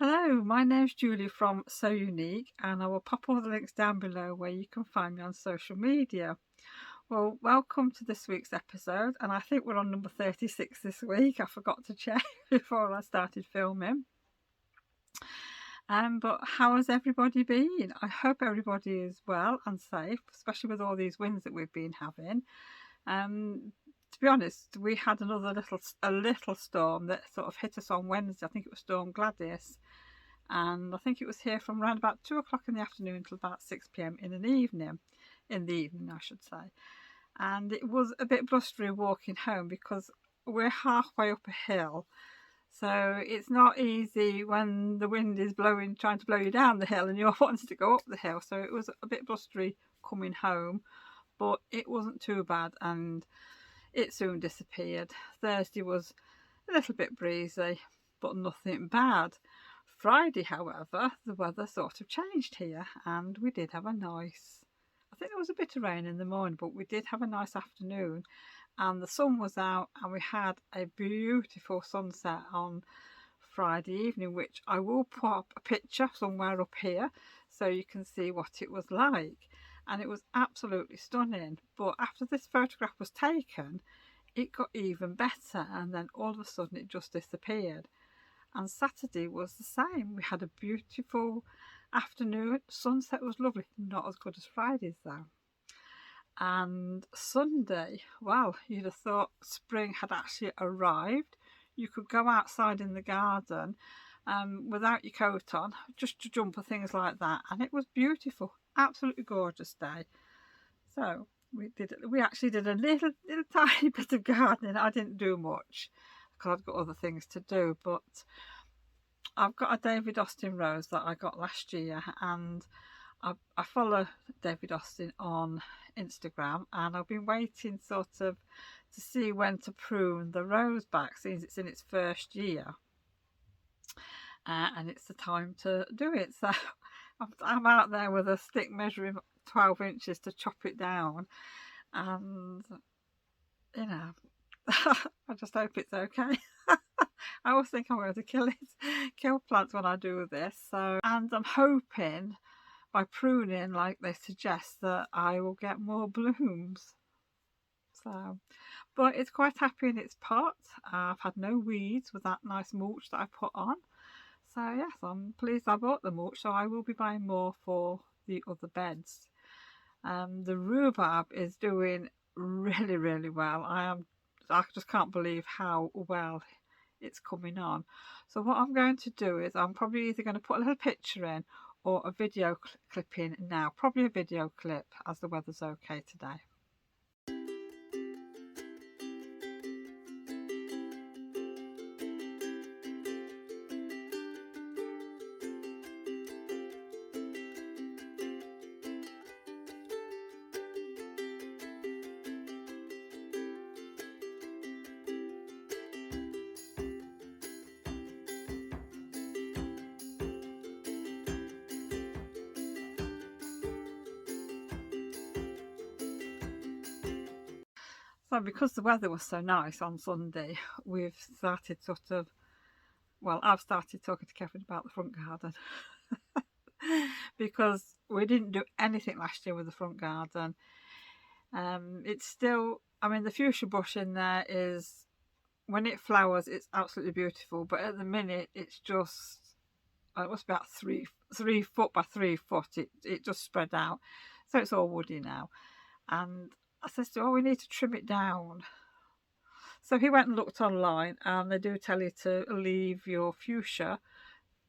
Hello, my name's Julie from So Unique, and I will pop all the links down below where you can find me on social media. Well, welcome to this week's episode, and I think we're on number 36 this week. I forgot to check before I started filming. But how has everybody been? I hope everybody is well and safe, especially with all these winds that we've been having. To be honest, we had a little storm that sort of hit us on Wednesday. I think it was Storm Gladys, and I think it was here from around about 2 o'clock in the afternoon until about 6 p.m. in the evening, I should say. And it was a bit blustery walking home because we're halfway up a hill, so it's not easy when the wind is blowing, trying to blow you down the hill, and you're wanting to go up the hill. So it was a bit blustery coming home, but it wasn't too bad, and it soon disappeared. Thursday was a little bit breezy, but nothing bad. Friday, however, the weather sort of changed here, and we did have I think there was a bit of rain in the morning, but we did have a nice afternoon, and the sun was out, and we had a beautiful sunset on Friday evening, which I will pop a picture somewhere up here so you can see what it was like. And it was absolutely stunning. But after this photograph was taken, it got even better, and then all of a sudden it just disappeared. And Saturday was the same. We had a beautiful afternoon. Sunset was lovely. Not as good as Friday's though. And Sunday, well, you'd have thought spring had actually arrived. You could go outside in the garden without your coat on, just to jump or things like that, and it was beautiful. Absolutely gorgeous day. So we actually did a little tiny bit of gardening. I didn't do much because I've got other things to do, but I've got a David Austin rose that I got last year, and I follow David Austin on Instagram, and I've been waiting sort of to see when to prune the rose back since it's in its first year, and it's the time to do it. So I'm out there with a stick measuring 12 inches to chop it down, and you know, I just hope it's okay. I always think I'm going to kill plants when I do this. So, and I'm hoping by pruning, like they suggest, that I will get more blooms. So, but it's quite happy in its pot. I've had no weeds with that nice mulch that I put on. So yes, I'm pleased I bought the mulch, so I will be buying more for the other beds. The rhubarb is doing really well. I just can't believe how well it's coming on. So what I'm going to do is I'm probably either going to put a little picture in or a video clip in now. Probably a video clip as the weather's okay today. So because the weather was so nice on Sunday, we've started I've started talking to Kevin about the front garden because we didn't do anything last year with the front garden. It's still, I mean, the fuchsia bush in there is, when it flowers, it's absolutely beautiful, but at the minute it's just, it was about 3 foot by 3 foot. It just spread out, so it's all woody now. And I said to him, we need to trim it down. So he went and looked online, and they do tell you to leave your fuchsia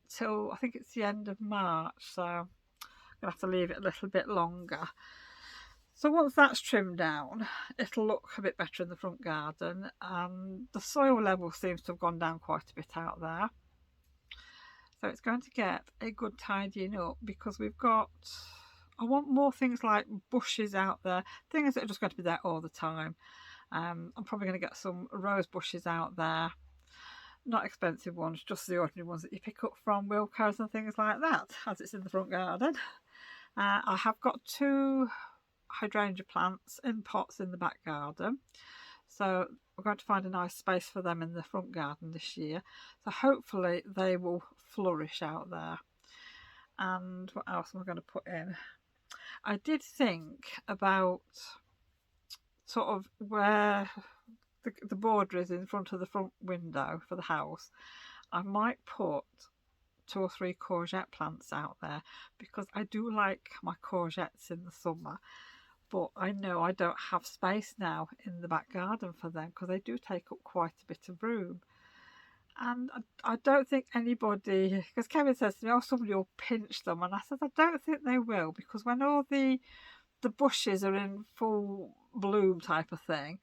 till, I think it's the end of March, so I'm going to have to leave it a little bit longer. So once that's trimmed down, it'll look a bit better in the front garden, and the soil level seems to have gone down quite a bit out there. So it's going to get a good tidying up, because I want more things like bushes out there, things that are just going to be there all the time. I'm probably going to get some rose bushes out there, not expensive ones, just the ordinary ones that you pick up from Wilko's and things like that, as it's in the front garden. I have got 2 hydrangea plants in pots in the back garden, so we're going to find a nice space for them in the front garden this year. So hopefully they will flourish out there. And what else am I going to put in? I did think about sort of where the border is in front of the front window for the house. I might put 2 or 3 courgette plants out there, because I do like my courgettes in the summer, but I know I don't have space now in the back garden for them, because they do take up quite a bit of room. And I don't think anybody, because Kevin says to me, oh, somebody will pinch them, and I said I don't think they will, because when all the bushes are in full bloom type of thing,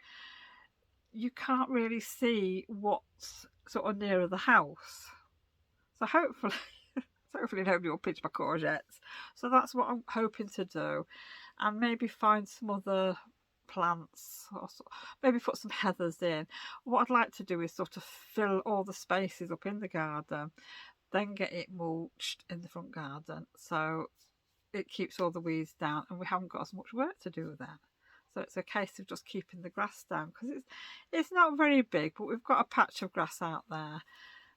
you can't really see what's sort of nearer the house. So hopefully nobody will pinch my courgettes. So that's what I'm hoping to do, and maybe find some other plants, or maybe put some heathers in. What I'd like to do is sort of fill all the spaces up in the garden, then get it mulched in the front garden, so it keeps all the weeds down and we haven't got as much work to do then. So it's a case of just keeping the grass down, because it's not very big, but we've got a patch of grass out there,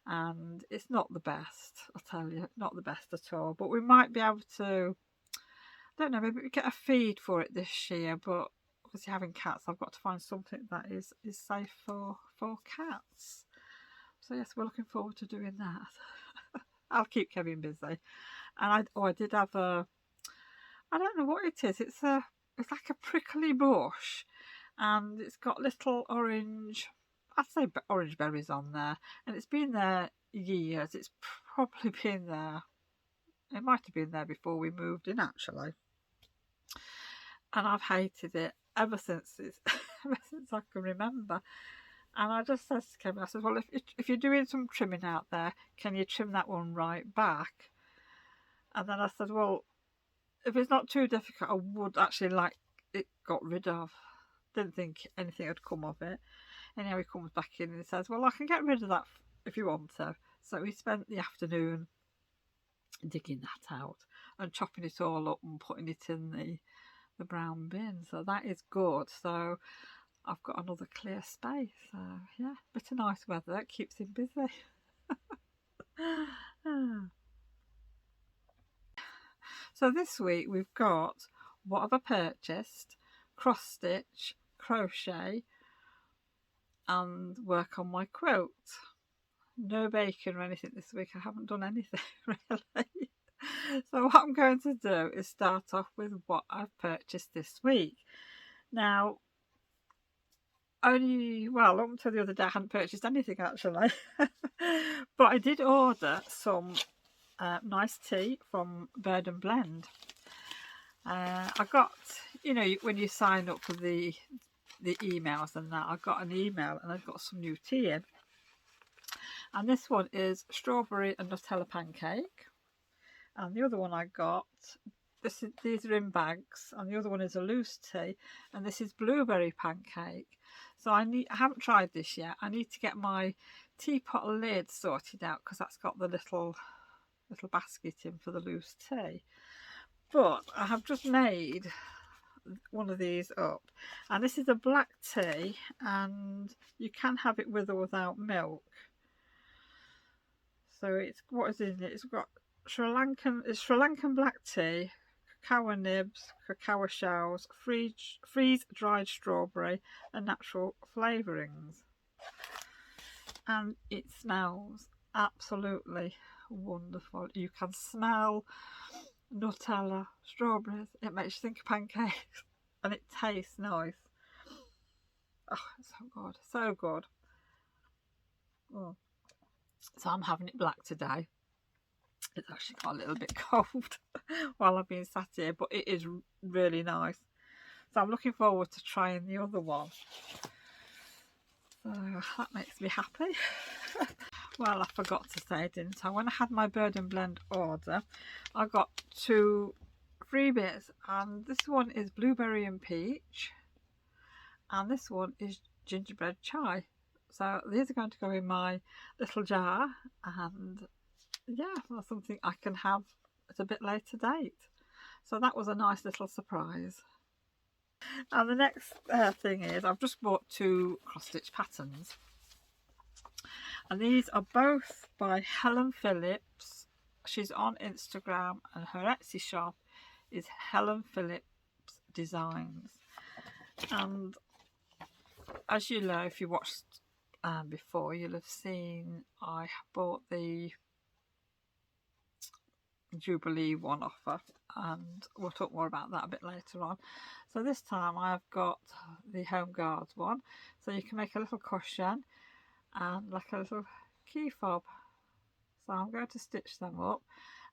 and it's not the best, I'll tell you, not the best at all. But we might be able to, I don't know, maybe we get a feed for it this year, but obviously having cats, I've got to find something that is safe for cats. So yes, we're looking forward to doing that. I'll keep Kevin busy. And I did have I don't know what it is, it's like a prickly bush, and it's got little orange, I'd say orange berries on there, and it's been there years. It's probably been there, it might have been there before we moved in actually, and I've hated it ever since ever since I can remember. And I just said to Kevin, I said, well, if you're doing some trimming out there, can you trim that one right back? And then I said, well, if it's not too difficult, I would actually like it got rid of. Didn't think anything had come of it. Anyhow, he comes back in and he says, well, I can get rid of that if you want to. So we spent the afternoon digging that out and chopping it all up and putting it in the brown bin. So that is good. So I've got another clear space. So yeah, bit of nice weather. It keeps him busy. So this week we've got what have I purchased, cross stitch, crochet, and work on my quilt. No baking or anything this week. I haven't done anything really. So what I'm going to do is start off with what I've purchased this week. Now, up until the other day I hadn't purchased anything actually. But I did order some nice tea from Bird and Blend. I got, when you sign up for the emails and that, I got an email and I've got some new tea in. And this one is strawberry and Nutella pancake. And the other one I got, these are in bags, and the other one is a loose tea, and this is blueberry pancake. So I haven't tried this yet. I need to get my teapot lid sorted out, because that's got the little basket in for the loose tea. But I have just made one of these up, and this is a black tea, and you can have it with or without milk. So it's, what is in it? It's got Sri Lankan black tea, cacao nibs, cacao shells, freeze dried strawberry, and natural flavourings. And it smells absolutely wonderful. You can smell Nutella, strawberries. It makes you think of pancakes, and it tastes nice. Oh, it's so good, so good. Oh. So I'm having it black today. It's actually got a little bit cold while I've been sat here, but it is really nice. So I'm looking forward to trying the other one. So that makes me happy. Well, I forgot to say, didn't I? When I had my Bird and Blend order, I got 2 freebies, and this one is blueberry and peach, and this one is gingerbread chai. So these are going to go in my little jar, and yeah, that's something I can have at a bit later date. So that was a nice little surprise. And the next thing is, I've just bought 2 cross stitch patterns. And these are both by Helen Phillips. She's on Instagram and her Etsy shop is Helen Phillips Designs. And as you know, if you watched before, you'll have seen I bought the Jubilee one offer, and we'll talk more about that a bit later on. So this time I've got the Home Guards one, so you can make a little cushion and like a little key fob. So I'm going to stitch them up,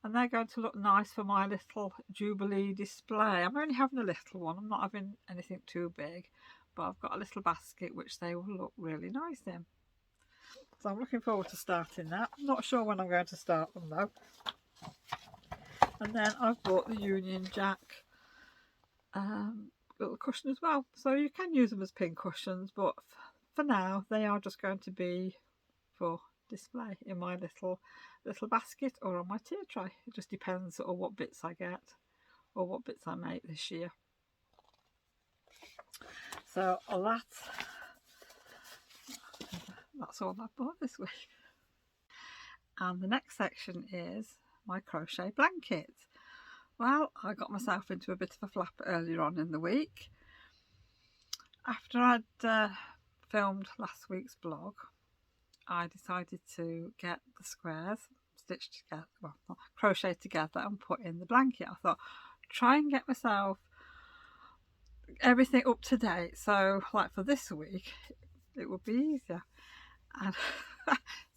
and they're going to look nice for my little Jubilee display. I'm only having a little one, I'm not having anything too big, but I've got a little basket which they will look really nice in. So I'm looking forward to starting that. I'm not sure when I'm going to start them though. And then I've bought the Union Jack little cushion as well. So you can use them as pin cushions, but for now they are just going to be for display in my little basket or on my tier tray. It just depends on what bits I get or what bits I make this year. So that's all I've bought this week. And the next section is my crochet blanket. Well, I got myself into a bit of a flap earlier on in the week. After I'd filmed last week's blog, I decided to get the squares stitched together, well, not crochet together, and put in the blanket. I thought, try and get myself everything up to date, so like for this week it would be easier. And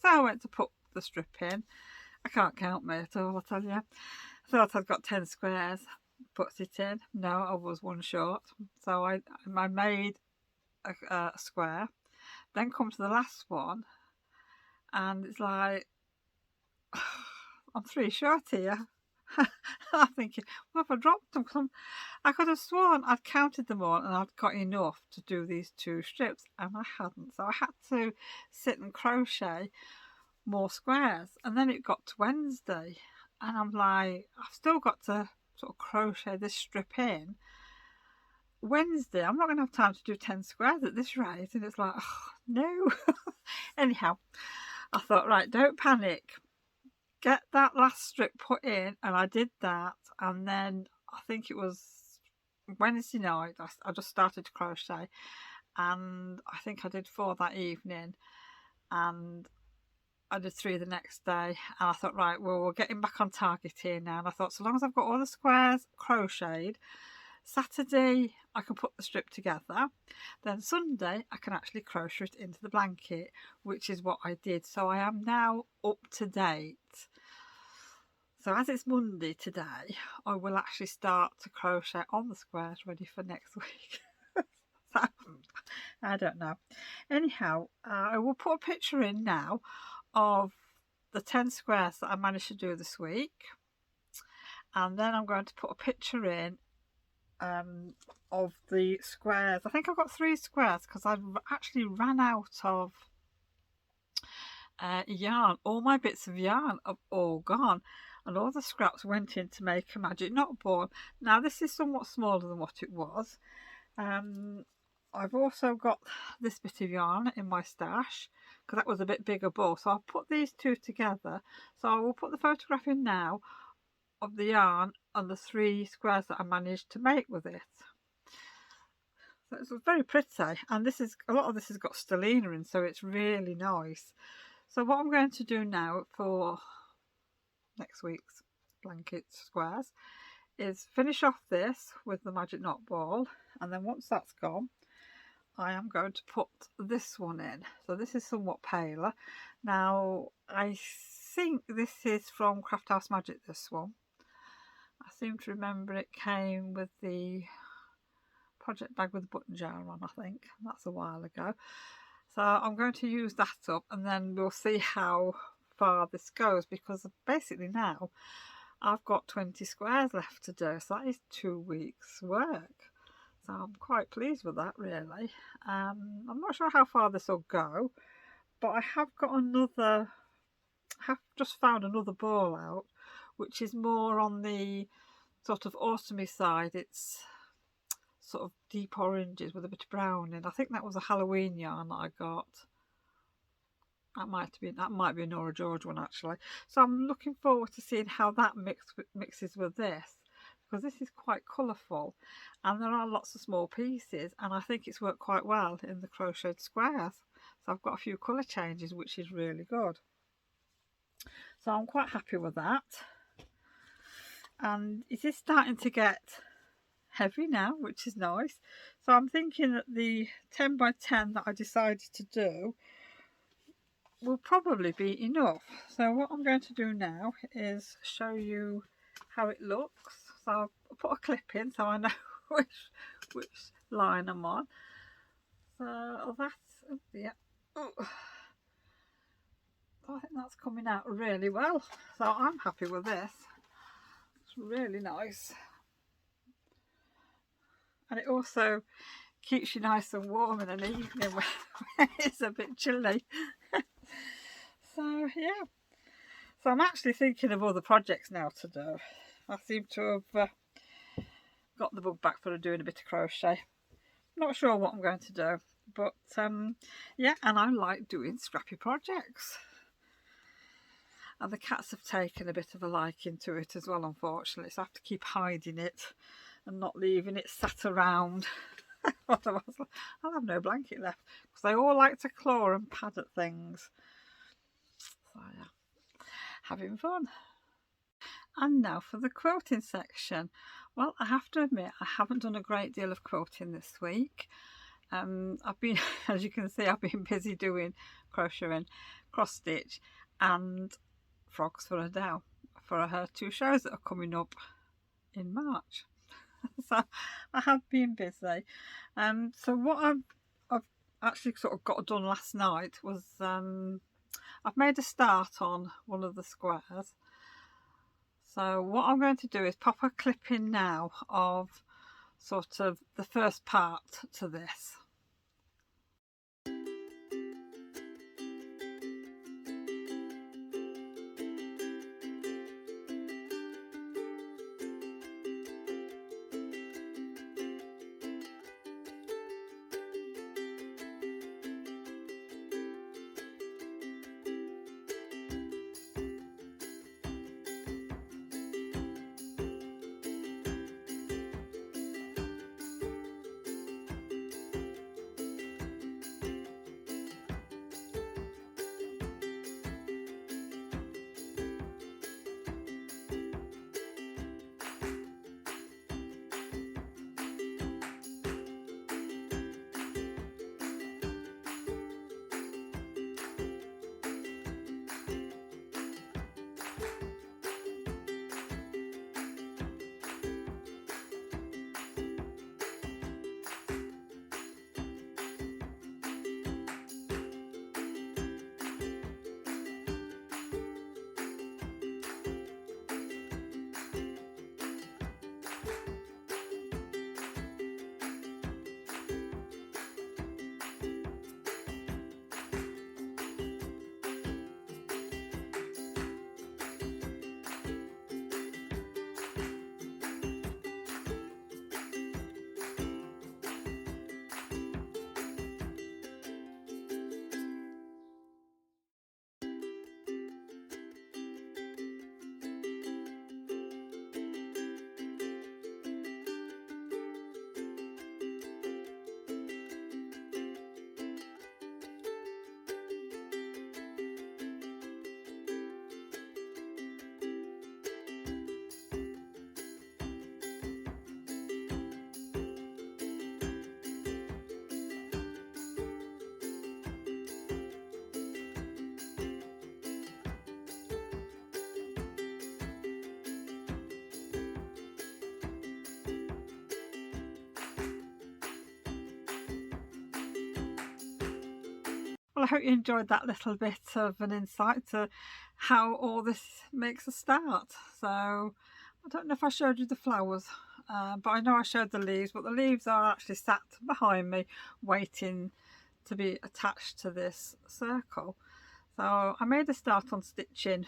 so I went to put the strip in. I can't count me at all, I tell you. I thought I'd got 10 squares, put it in. No, I was one short. So I made a square, then come to the last one, and it's like, I'm 3 short here. I'm thinking, well, have I dropped them? Because I could have sworn I'd counted them all and I'd got enough to do these 2 strips, and I hadn't. So I had to sit and crochet more squares, and then it got to Wednesday and I'm like, I've still got to sort of crochet this strip in Wednesday. I'm not going to have time to do 10 squares at this rate. And it's like, oh, no. Anyhow, I thought, right, don't panic, get that last strip put in, and I did that. And then I think it was Wednesday night I just started to crochet, and I think I did 4 that evening, and I did 3 the next day. And I thought, right, well, we're getting back on target here now. And I thought, so long as I've got all the squares crocheted, Saturday I can put the strip together, then Sunday I can actually crochet it into the blanket, which is what I did. So I am now up to date. So as it's Monday today, I will actually start to crochet on the squares ready for next week. So I don't know. Anyhow, I will put a picture in now of the 10 squares that I managed to do this week, and then I'm going to put a picture in of the squares. I think I've got 3 squares because I actually ran out of yarn. All my bits of yarn are all gone, and all the scraps went in to make a magic knot ball. Now this is somewhat smaller than what it was. I've also got this bit of yarn in my stash because that was a bit bigger ball, so I'll put these 2 together. So I will put the photograph in now of the yarn and the 3 squares that I managed to make with it. So it's very pretty, and this is, a lot of this has got stellina in, so it's really nice. So what I'm going to do now for next week's blanket squares is finish off this with the magic knot ball, and then once that's gone, I am going to put this one in. So this is somewhat paler. Now I think this is from Craft House Magic, this one. I seem to remember it came with the project bag with the button jar on, I think. That's a while ago. So I'm going to use that up, and then we'll see how far this goes, because basically now I've got 20 squares left to do. So that is 2 weeks work. So I'm quite pleased with that, really. I'm not sure how far this will go, but I have just found another ball out, which is more on the sort of autumny side. It's sort of deep oranges with a bit of brown in. I think that was a Halloween yarn that I got. That might be a Nora George one actually. So I'm looking forward to seeing how that mixes with this, because this is quite colourful and there are lots of small pieces, and I think it's worked quite well in the crocheted squares. So I've got a few colour changes, which is really good. So I'm quite happy with that. And it is starting to get heavy now, which is nice. So I'm thinking that the 10 by 10 that I decided to do will probably be enough. So what I'm going to do now is show you how it looks. So I'll put a clip in so I know which line I'm on. So that's, oh, yeah. Oh. I think that's coming out really well. So I'm happy with this. It's really nice. And it also keeps you nice and warm in an evening when it's a bit chilly. So yeah. So I'm actually thinking of other projects now to do. I seem to have got the bug back for doing a bit of crochet. Not sure what I'm going to do, but yeah, and I like doing scrappy projects. And the cats have taken a bit of a liking to it as well, unfortunately, so I have to keep hiding it and not leaving it sat around. Otherwise I'll have no blanket left, because they all like to claw and pad at things. So yeah, having fun. And now for the quilting section. Well, I have to admit, I haven't done a great deal of quilting this week. I've been, as you can see, I've been busy doing crochet and cross stitch and frogs for Adele for her 2 shows that are coming up in March. So I have been busy. So what I've actually sort of got done last night was I've made a start on one of the squares. So what I'm going to do is pop a clip in now of sort of the first part to this. Well, I hope you enjoyed that little bit of an insight to how all this makes a start. So I don't know if I showed you the flowers, but I know I showed the leaves, but the leaves are actually sat behind me waiting to be attached to this circle. So I made a start on stitching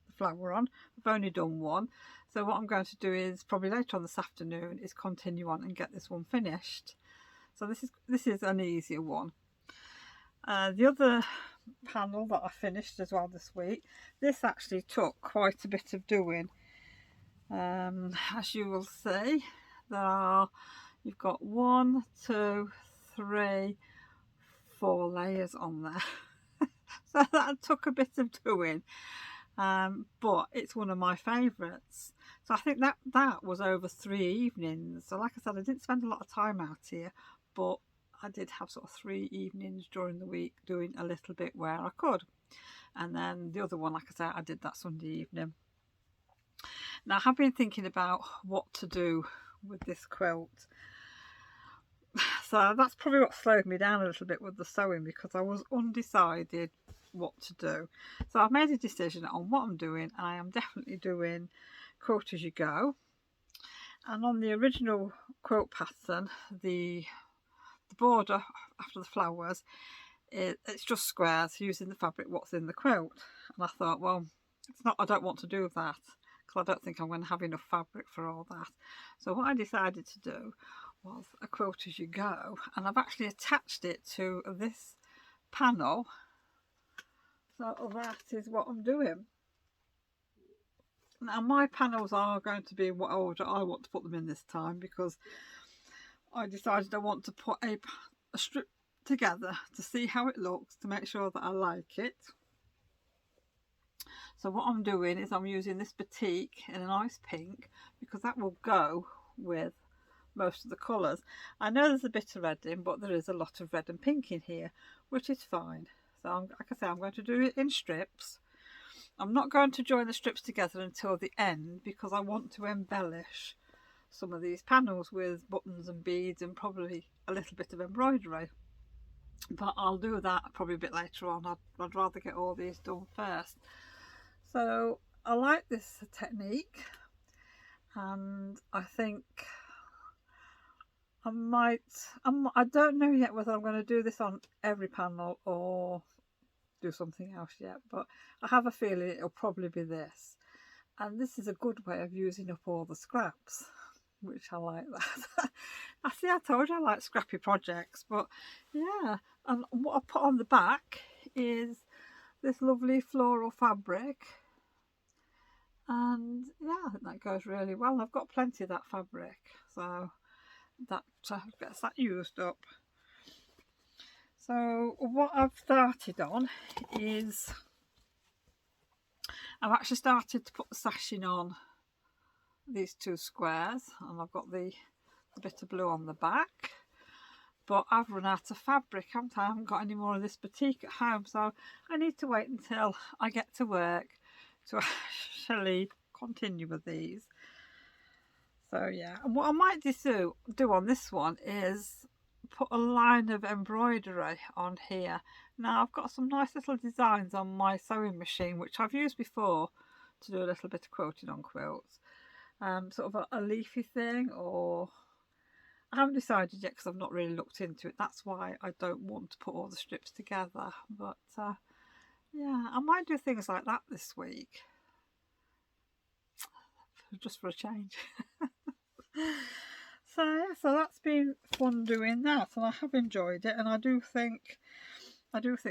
the flower on. I've only done one. So what I'm going to do is probably later on this afternoon is continue on and get this one finished. So this is an easier one. The other panel that I finished as well this week. This actually took quite a bit of doing. As you will see, you've got 1, 2, 3, 4 layers on there. So that took a bit of doing, but it's one of my favourites. So I think that was over 3 evenings. So like I said, I didn't spend a lot of time out here, but I did have sort of 3 evenings during the week doing a little bit where I could. And then the other one, like I said, I did that Sunday evening. Now I have been thinking about what to do with this quilt. So that's probably what slowed me down a little bit with the sewing, because I was undecided what to do. So I've made a decision on what I'm doing, and I am definitely doing quilt as you go. And on the original quilt pattern, the border after the flowers, it's just squares using the fabric what's in the quilt. And I thought, well, I don't want to do that, because I don't think I'm going to have enough fabric for all that. So what I decided to do was a quilt as you go, and I've actually attached it to this panel. So that is what I'm doing. Now my panels are going to be what order I want to put them in this time, because I decided I want to put a strip together to see how it looks, to make sure that I like it. So what I'm doing is I'm using this batik in a nice pink, because that will go with most of the colours. I know there's a bit of red in, but there is a lot of red and pink in here, which is fine. So like I say, I'm going to do it in strips. I'm not going to join the strips together until the end, because I want to embellish some of these panels with buttons and beads and probably a little bit of embroidery. But I'll do that probably a bit later on. I'd rather get all these done first. So I like this technique, and I think I don't know yet whether I'm going to do this on every panel or do something else yet, but I have a feeling it'll probably be this. And this is a good way of using up all the scraps, which I like that. I told you I like scrappy projects, but yeah. And what I put on the back is this lovely floral fabric, and yeah, I think that goes really well. I've got plenty of that fabric, so that gets that used up. So what I've started on is I've actually started to put the sashing on these 2 squares, and I've got the bit of blue on the back, but I've run out of fabric. I haven't got any more of this batik at home, so I need to wait until I get to work to actually continue with these. So yeah, and what I might do on this one is put a line of embroidery on here. Now I've got some nice little designs on my sewing machine, which I've used before to do a little bit of quilting on quilts. Sort of a leafy thing, or I haven't decided yet because I've not really looked into it. That's why I don't want to put all the strips together. But yeah, I might do things like that this week, just for a change. So yeah, so that's been fun doing that, and I have enjoyed it, and I do think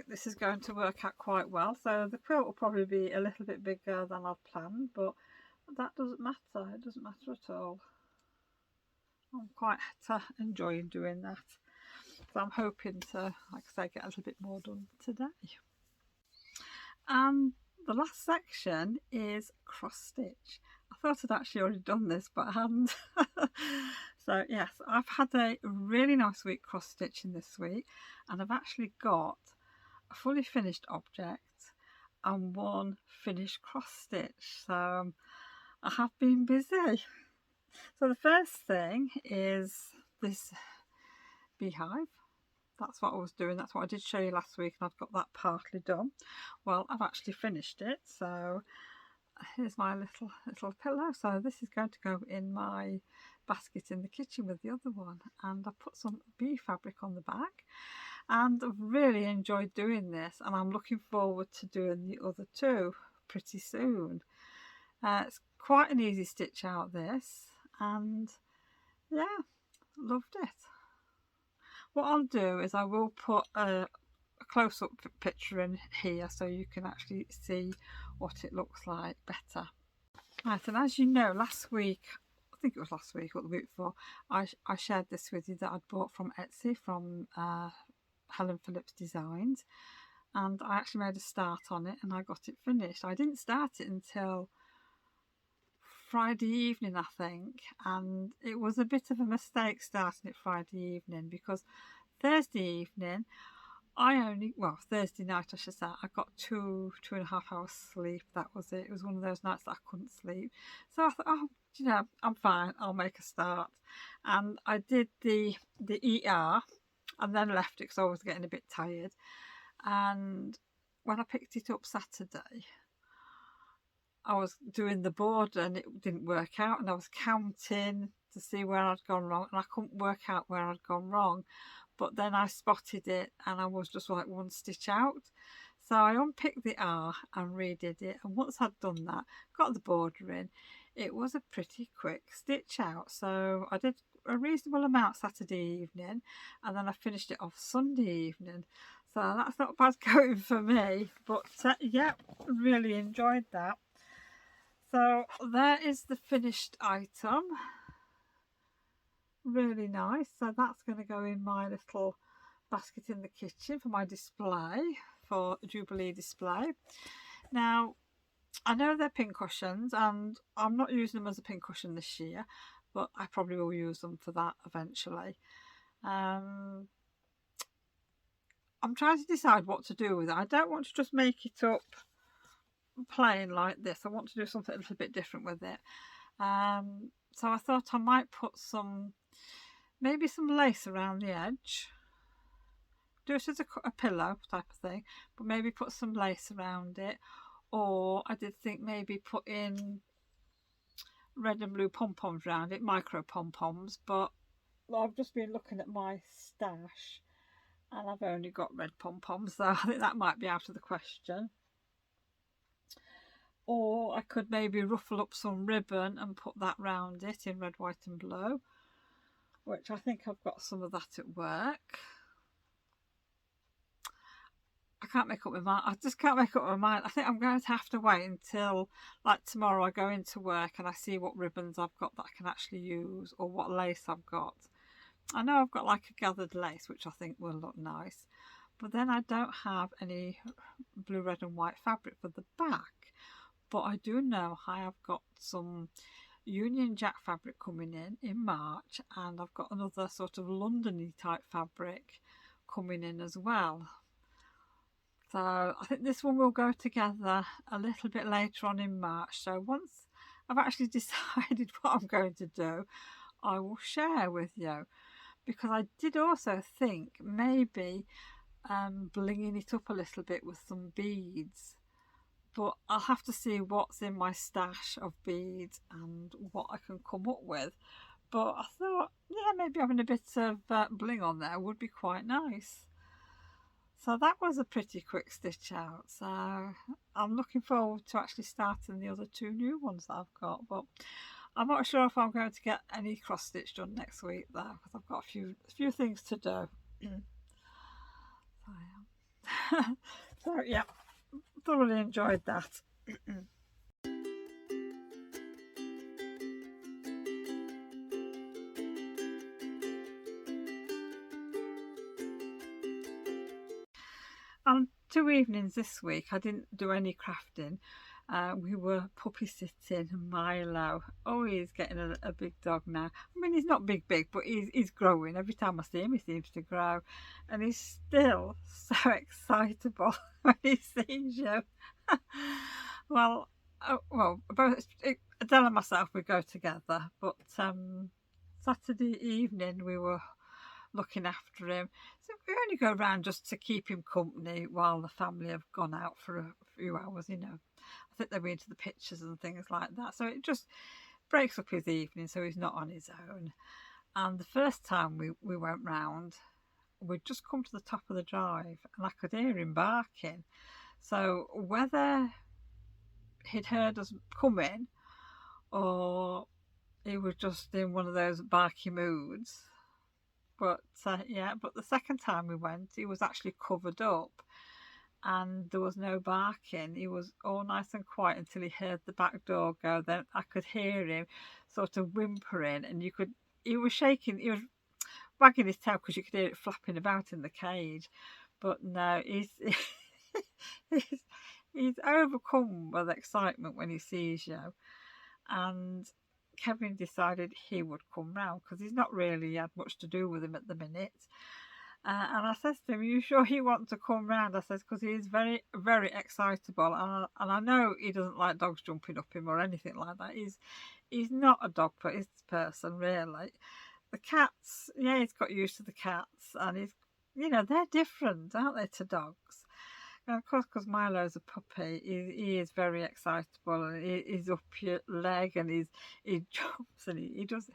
this is going to work out quite well. So the quilt will probably be a little bit bigger than I've planned, but that doesn't matter. It doesn't matter at all. I'm quite enjoying doing that. So I'm hoping to, like I say, get a little bit more done today. And the last section is cross stitch. I thought I'd actually already done this, but I hadn't. So yes, I've had a really nice week cross stitching this week, and I've actually got a fully finished object and 1 finished cross stitch. So I have been busy. So the first thing is this beehive. That's what I was doing. That's what I did show you last week, and I've got that partly done. Well, I've actually finished it. So here's my little pillow. So this is going to go in my basket in the kitchen with the other one, and I put some bee fabric on the back, and I've really enjoyed doing this, and I'm looking forward to doing the other 2 pretty soon. It's quite an easy stitch out, this, and yeah, loved it. What I'll do is I will put a close-up picture in here so you can actually see what it looks like better. Right, and as you know, last week, I think it was last week or the week before, I shared this with you that I'd bought from Etsy from Helen Phillips Designs, and I actually made a start on it and I got it finished. I didn't start it until Friday evening, I think, and it was a bit of a mistake starting it Friday evening, because Thursday evening Thursday night I should say, I got 2.5 hours sleep. That was it. It was one of those nights that I couldn't sleep. So I thought, oh, you know, I'm fine, I'll make a start. And I did the ER and then left it because I was getting a bit tired. And when I picked it up Saturday, I was doing the border and it didn't work out, and I was counting to see where I'd gone wrong, and I couldn't work out where I'd gone wrong. But then I spotted it and I was just like one stitch out. So I unpicked the R and redid it, and once I'd done that, got the border in, it was a pretty quick stitch out. So I did a reasonable amount Saturday evening, and then I finished it off Sunday evening. So that's not bad going for me, but yeah, really enjoyed that. So there is the finished item. Really nice. So that's going to go in my little basket in the kitchen for my display, for Jubilee display. Now, I know they're pincushions and I'm not using them as a pincushion this year, but I probably will use them for that eventually. I'm trying to decide what to do with it. I don't want to just make it up plain like this. I want to do something a little bit different with it. So I thought I might put maybe some lace around the edge. Do it as a pillow type of thing, but maybe put some lace around it. Or I did think maybe put in red and blue pom-poms around it, micro pom-poms, but I've just been looking at my stash and I've only got red pom-poms, so I think that might be out of the question. Or I could maybe ruffle up some ribbon and put that round it in red, white and blue, which I think I've got some of that at work. I can't make up my mind. I just can't make up my mind. I think I'm going to have to wait until, like, tomorrow I go into work and I see what ribbons I've got that I can actually use, or what lace I've got. I know I've got like a gathered lace, which I think will look nice, but then I don't have any blue, red and white fabric for the back. But I do know I have got some Union Jack fabric coming in March, and I've got another sort of London-y type fabric coming in as well. So I think this one will go together a little bit later on in March. So once I've actually decided what I'm going to do, I will share with you, because I did also think maybe blinging it up a little bit with some beads. But I'll have to see what's in my stash of beads and what I can come up with. But I thought, yeah, maybe having a bit of bling on there would be quite nice. So that was a pretty quick stitch out. So I'm looking forward to actually starting the other two new ones that I've got. But I'm not sure if I'm going to get any cross stitch done next week though, because I've got a few things to do. So yeah, thoroughly enjoyed that. On 2 evenings this week I didn't do any crafting. We were puppy sitting. Milo, oh, he's getting a big dog now. I mean, he's not big, but he's growing. Every time I see him, he seems to grow, and he's still so excitable when he sees you. Well, both Adele and myself, we go together, but Saturday evening we were looking after him. So we only go around just to keep him company while the family have gone out for a few hours, you know. I think they're into the pictures and things like that. So it just breaks up his evening, so he's not on his own. And the first time we went round, we'd just come to the top of the drive and I could hear him barking. So whether he'd heard us coming or he was just in one of those barky moods, but yeah, but the second time we went, he was actually covered up and there was no barking. He was all nice and quiet until he heard the back door go. Then I could hear him sort of whimpering, and he was shaking, he was wagging his tail because you could hear it flapping about in the cage. But no, he's, he's overcome with excitement when he sees you. And Kevin decided he would come round because he's not really had much to do with him at the minute. And I says to him, "You sure you want to come round?" I says, because he's very, very excitable, and I know he doesn't like dogs jumping up him or anything like that. He's not a dog person really. The cats, yeah, he's got used to the cats, and they're different, aren't they, to dogs? And of course, because Milo's a puppy, he is very excitable, and he's up your leg, and he jumps, and he does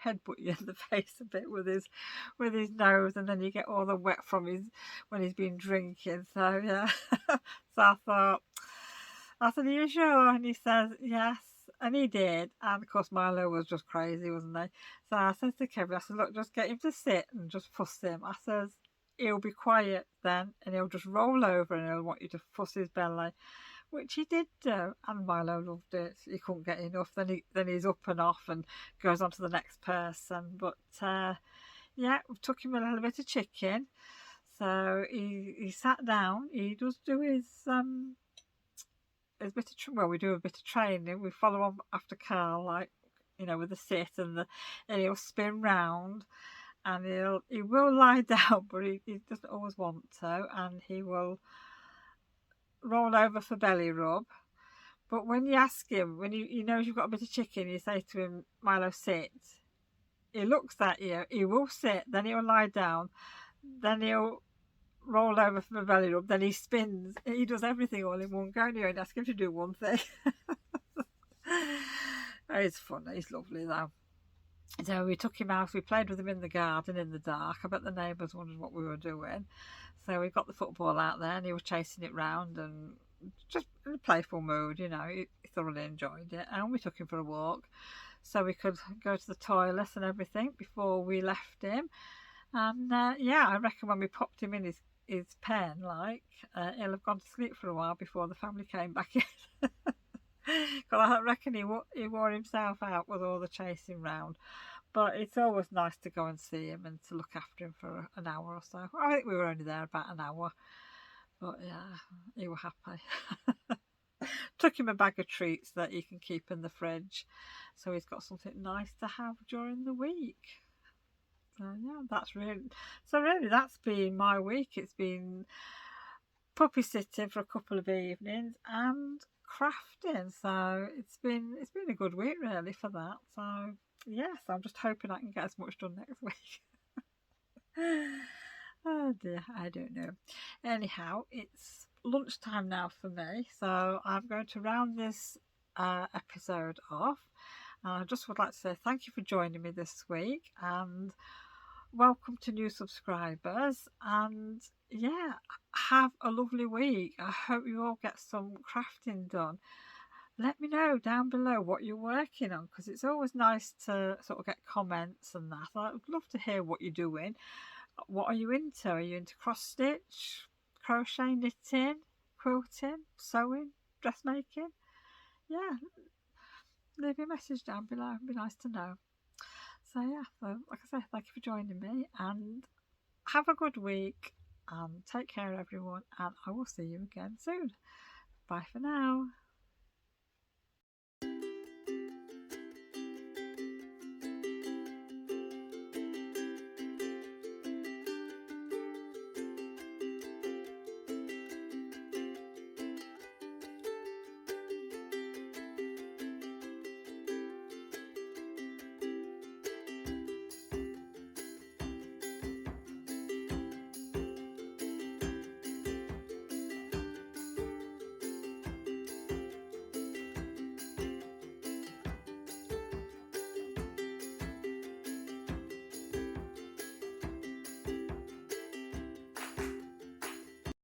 headbutt you in the face a bit with his nose, and then you get all the wet from when he's been drinking. So yeah, so I said, "Are you sure?" And he says, "Yes." And he did, and of course Milo was just crazy, wasn't he? So I said to Kevin, I said, "Look, just get him to sit and just fuss him." I says, "He'll be quiet then, and he'll just roll over and he'll want you to fuss his belly," which he did do, and Milo loved it. He couldn't get enough. Then he's up and off and goes on to the next person. But yeah, we took him a little bit of chicken, so he sat down. He does do his bit of we do a bit of training. We follow on after Carl, like with the sit and he'll spin round. And he will lie down, but he doesn't always want to, and he will roll over for belly rub. But when you ask him, when he knows you've got a bit of chicken, you say to him, "Milo, sit." He looks at you, he will sit, then he'll lie down, then he'll roll over for a belly rub, then he spins. He does everything all in one go. You only ask him to do one thing. It's funny, he's lovely though. So we took him out, we played with him in the garden in the dark. I bet the neighbours wondered what we were doing. So we got the football out there and he was chasing it round and just in a playful mood, he thoroughly enjoyed it. And we took him for a walk so we could go to the toilet and everything before we left him. And yeah, I reckon when we popped him in his pen, he'll have gone to sleep for a while before the family came back in. Because I reckon he wore himself out with all the chasing round. But it's always nice to go and see him and to look after him for an hour or so. I think we were only there about an hour. But yeah, he was happy. Took him a bag of treats that he can keep in the fridge. So he's got something nice to have during the week. So yeah, that's been my week. It's been puppy sitting for a couple of evenings and crafting, so it's been a good week really for that. So yes, I'm just hoping I can get as much done next week. Oh dear, I don't know. Anyhow, it's lunchtime now for me, so I'm going to round this episode off, and I just would like to say thank you for joining me this week, and welcome to new subscribers, and yeah, have a lovely week. I hope you all get some crafting done. Let me know down below what you're working on, because it's always nice to sort of get comments and that. I'd love to hear what you're doing. What are you into? Are you into cross stitch, crochet, knitting, quilting, sewing, dressmaking? Yeah, leave me a message down below. It'd be nice to know. So yeah, like I say, thank you for joining me, and have a good week, and take care everyone, and I will see you again soon. Bye for now.